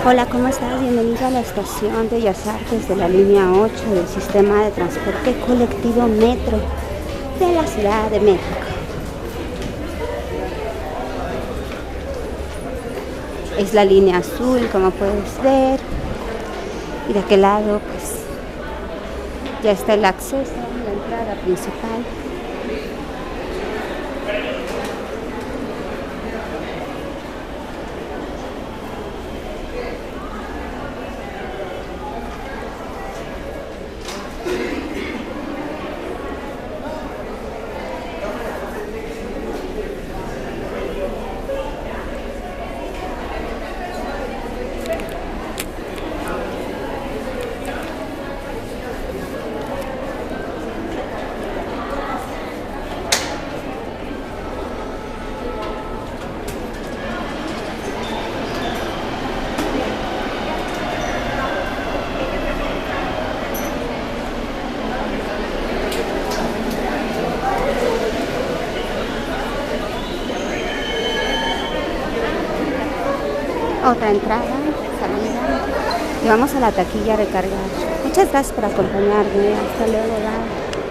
Hola, ¿cómo estás? Bienvenido a la estación de Bellas Artes de la línea 8 del sistema de transporte colectivo Metro de la Ciudad de México. Es la línea azul, como puedes ver, y de aquel lado pues ya está el acceso a la entrada principal. Otra entrada, salida, y vamos a la taquilla a recargar. Muchas gracias por acompañarme. Hasta luego, bye.